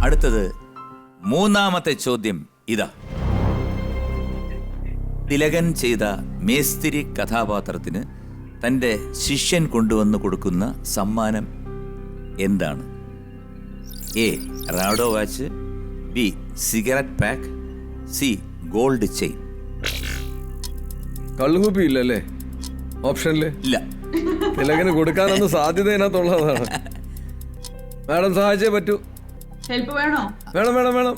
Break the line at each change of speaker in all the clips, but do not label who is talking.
അടുത്തത് മൂന്നാമത്തെ ചോദ്യം ഇതാ. തിലകൻ ചെയ്ത മേസ്തിരി കഥാപാത്രത്തിന് തൻ്റെ ശിഷ്യൻ കൊണ്ടുവന്ന് കൊടുക്കുന്ന സമ്മാനം എന്താണ്? A Rado watch, B cigarette pack, C gold chain.
കള്ളുകുപ്പി ഇല്ലല്ലേ ഓപ്ഷനില്?
ഇല്ല.
തിലകന് കൊടുക്കാനൊന്നും സാധ്യത ഇതിനകത്തുള്ളതാണ്. മാഡം സഹായിച്ചേ പറ്റൂ.
ഹെൽപ്പ് വേണോ?
വേണം വേണം വേണം.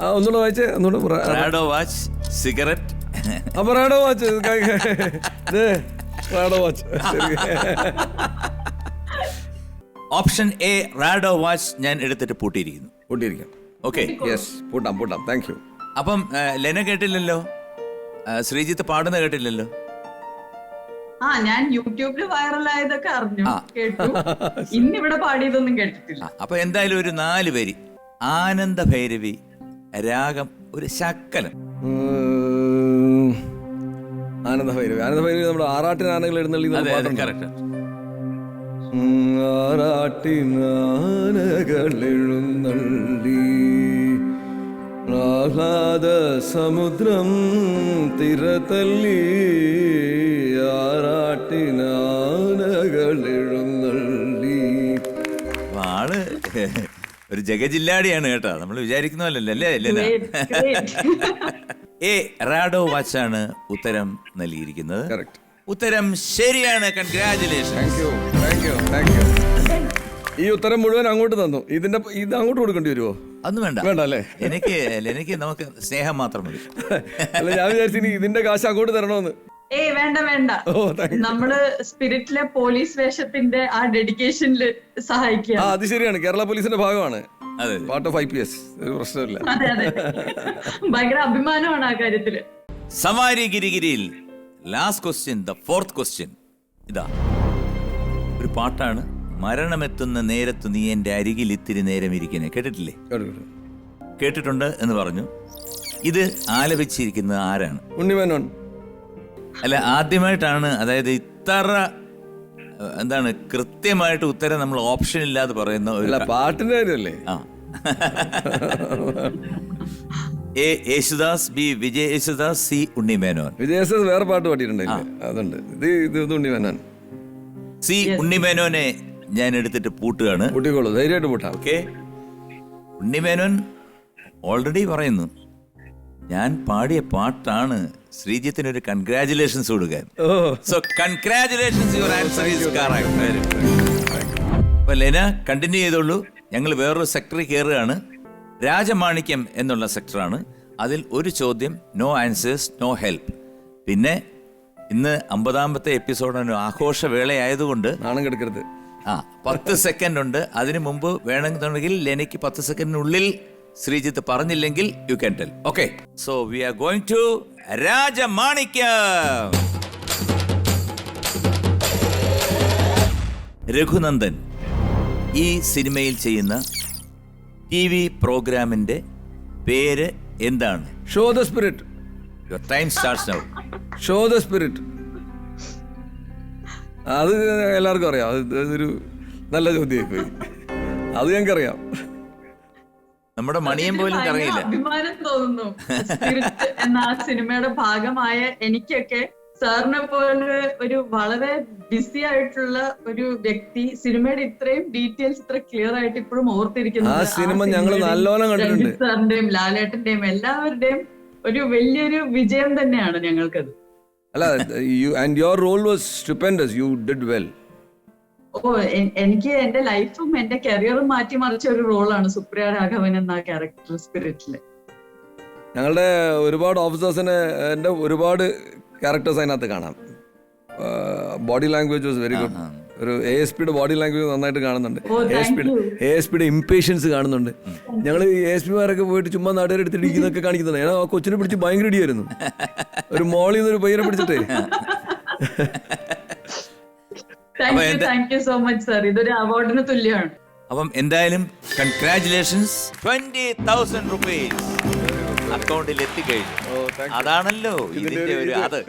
ആ ഒന്നുകൂടെ വായിച്ചേ, ഒന്നുകൂടെ.
Rado watch, cigarette.
അപ്പൊ Rado watch, Rado watch.
Option A Rado watch ഞാൻ എടുത്തിട്ട് പൂട്ടിയിരിക്കുന്നു.
പൂട്ടിയിരിക്കാം.
ഓക്കെ,
യെസ്, പൂട്ടാം പൂട്ടാം. Thank you.
അപ്പം ലെന കേട്ടില്ലല്ലോ, ശ്രീജിത്ത് പാടുന്ന കേട്ടില്ലല്ലോ.
ആ, ഞാൻ യൂട്യൂബില് വൈറലായതൊക്കെ അറിഞ്ഞു, കേട്ടു. ഇന്നിവിടെ പാടിയതൊന്നും കേട്ടിട്ടില്ല.
അപ്പൊ എന്തായാലും ഒരു 4 വരി ആനന്ദ ഭൈരവി രാഗം, ഒരു ശക്കലം.
ആനന്ദ ഭൈരവി. ആനന്ദ ഭൈരവി നമ്മുടെ ആറാട്ടിന് ആനകൾ എഴുന്നള്ളി
കറക്റ്റ്.
ആറാട്ടിനാനകൾ എഴുന്നള്ളി ആഹ്ലാദ സമുദ്രം തിരതല്ലി ആറാട്ടിനാനകൾ എഴുന്നള്ളി.
ആള് ഒരു ജഗജില്ലാടിയാണ് കേട്ടോ, നമ്മൾ വിചാരിക്കുന്ന പോലല്ലേ ലെന. എ റാഡോ വാച്ചാണ് ഉത്തരം നൽകിയിരിക്കുന്നത്.
കറക്റ്റ്.
ഉത്തരം ശരിയാണ്. കൺഗ്രാജുലേഷൻ.
ഈ ഉത്തരം മുഴുവൻ അങ്ങോട്ട് തന്നു. ഇത് അങ്ങോട്ട് കൊടുക്കേണ്ടി വരുമോ?
അതൊന്നും വേണ്ട,
വേണ്ട അല്ലേ?
എനിക്ക് നമുക്ക് സ്നേഹം മാത്രം മതി.
അല്ല, ഞാൻ വിചാരിച്ചു ഇതിന്റെ കാശ് അങ്ങോട്ട് തരണമെന്ന്.
വേണ്ട വേണ്ട, നമ്മള് സ്പിരിറ്റിലെ പോലീസ് വേഷത്തിന്റെ ആ ഡെഡിക്കേഷനില് സഹായിക്കുക.
അത് ശരിയാണ്, കേരള പോലീസിന്റെ ഭാഗമാണ്.
അതെ,
പാർട്ട് ഓഫ് IPS. ഒരു പ്രശ്നമില്ല.
ഭയങ്കര അഭിമാനമാണ് ആ കാര്യത്തില്.
സവാരി ഗിരിഗിരിയിൽ last question, the fourth question ഇതാ. ഒരു പാട്ടാണ്. മരണമെത്തുന്ന നേരത്തു നീ എന്റെ അരികിൽ ഇത്തിരി നേരം ഇരിക്കണേ. കേട്ടിട്ടില്ലേ? കേട്ടിട്ടുണ്ട് എന്ന് പറഞ്ഞു. ഇത് ആലപിച്ചിരിക്കുന്നത് ആരാണ്?
ഉണ്ണിമേനോൻ.
അല്ല, ആദ്യമായിട്ടാണ്, അതായത് ഇത്ര എന്താണ് കൃത്യമായിട്ട് ഉത്തരം നമ്മൾ ഓപ്ഷൻ ഇല്ലാതെ പറയുന്ന ഒരു
പാട്ടിന്റെ കാര്യമല്ലേ?
ആ. A Yesudas, B Vijay Yesudas, C Unni Menon.
Vijayadas വേറെ പാട്ട് പാടിയിട്ടുണ്ടല്ലേ? അതുണ്ട്. ഇത് ഉണ്ണിമേനോൻ.
സി ഉണ്ണിമേനോനെ ഞാൻ എടുത്തിട്ട് പൂട്ടുകയാണ്.
പൂട്ടിക്കോളൂ, ധൈര്യമായിട്ട് പൂട്ടാം.
ഓക്കെ. ഉണ്ണിമേനോൻ ഓൾറെഡി പറയുന്നു, ഞാൻ പാടിയ പാട്ടാണ്. ശ്രീജിത്തിന് ഒരു കൺഗ്രാജുലേഷൻസ് കൊടുക്കാൻ. So congratulations, your answer is correct. അപ്പൊ ലെന കണ്ടിന്യൂ ചെയ്തോളൂ. ഞങ്ങൾ വേറൊരു സെക്ടറിൽ കയറുകയാണ്. രാജമാണിക്യം എന്നുള്ള സെക്ടറാണ്. അതിൽ ഒരു ചോദ്യം, നോ ആൻസേഴ്സ്, നോ ഹെൽപ്പ്. പിന്നെ ഇന്ന് 50ാമത്തെ എപ്പിസോഡ് ആഘോഷവേളയായതുകൊണ്ട്
നാണം കെടുക്കരുത്.
10 സെക്കൻഡ് ഉണ്ട്. അതിനു മുമ്പ് വേണമെന്നുണ്ടെങ്കിൽ ലെനയ്ക്ക് 10 സെക്കൻഡിനുള്ളിൽ ശ്രീജിത്ത് പറഞ്ഞില്ലെങ്കിൽ you can tell. Okay, so we are going to Rajamanikyam. Raghunandan ഈ സിനിമയിൽ ചെയ്യുന്ന TV പ്രോഗ്രാമിന്റെ പേര് എന്താണ്?
Show the spirit.
Your time starts now.
Show the spirit. അത് എല്ലാവർക്കും അറിയാം. അതൊരു നല്ല ചോദ്യം പോയി. അത് ഞങ്ങൾക്കറിയാം.
നമ്മുടെ മണിയൻ പോലും അറിയില്ല.
അഭിമാനം തോന്നുന്നു. സ്പിരിറ്റ് എന്ന ആ സിനിമയുടെ ഭാഗമായ എനിക്കൊക്കെ സാറിനെ പോലെ ഒരു വളരെ ബിസി ആയിട്ടുള്ള ഒരു വ്യക്തി സിനിമയുടെ ഇത്രയും ഡീറ്റെയിൽസ് ഇത്ര ക്ലിയർ ആയിട്ട് ഇപ്പോഴും ഓർത്തിരിക്കുന്നത്.
ആ സിനിമ ഞങ്ങൾ നല്ലോണം കണ്ടിട്ടുണ്ട്.
സാറിന്റെയും ലാലേട്ടന്റെയും എല്ലാവരുടെയും ഒരു വലിയൊരു വിജയം തന്നെയാണ് ഞങ്ങൾക്കത്.
അല്ല, and your role was stupendous. You did well.
എനിക്ക് എന്റെ ലൈഫും എന്റെ കരിയറും മാറ്റിമറിച്ച ഒരു റോളാണ് സുപ്രിയ രാഘവൻ എന്ന ക്യാരക്ടർ സ്പിരിറ്റില്.
ഞങ്ങളുടെ ഒരുപാട് ഓഫീസേഴ്സിന് എൻ്റെ ഒരുപാട് ക്യാരക്ടേഴ്സ് അതിനകത്ത് കാണാം. Body language was very good. ഒരു ASPയുടെ ബോഡി ലാംഗ്വേജ് നന്നായിട്ട് കാണുന്നുണ്ട്. ASPയുടെ ഇംപേഷ്യൻസ് കാണുന്നുണ്ട്. ഞങ്ങൾ ASPമാരൊക്കെ പോയിട്ട് ചുമ്മാ നാട്ടുകാരെടുത്തിട്ട് ഇരിക്കുന്നൊക്കെ കാണിക്കുന്നുണ്ട്. ഞാൻ ആ കൊച്ചിനെ പിടിച്ച് ഭയങ്കര ഇടിയായിരുന്നു. ഒരു മോളിൽ നിന്ന് ഒരു പയ്യനെ പിടിച്ചിട്ടേ.
Thank you so much sir. ഇതൊരു അവാർഡിന് തുല്യമാണ്.
അപ്പം എന്തായാലും കൺഗ്രാജുലേഷൻസ്. 20,000 rupees അക്കൗണ്ടിൽ എത്തിക്കഴിഞ്ഞു. അതാണല്ലോ ഇതിന്റെ ഒരു അത്.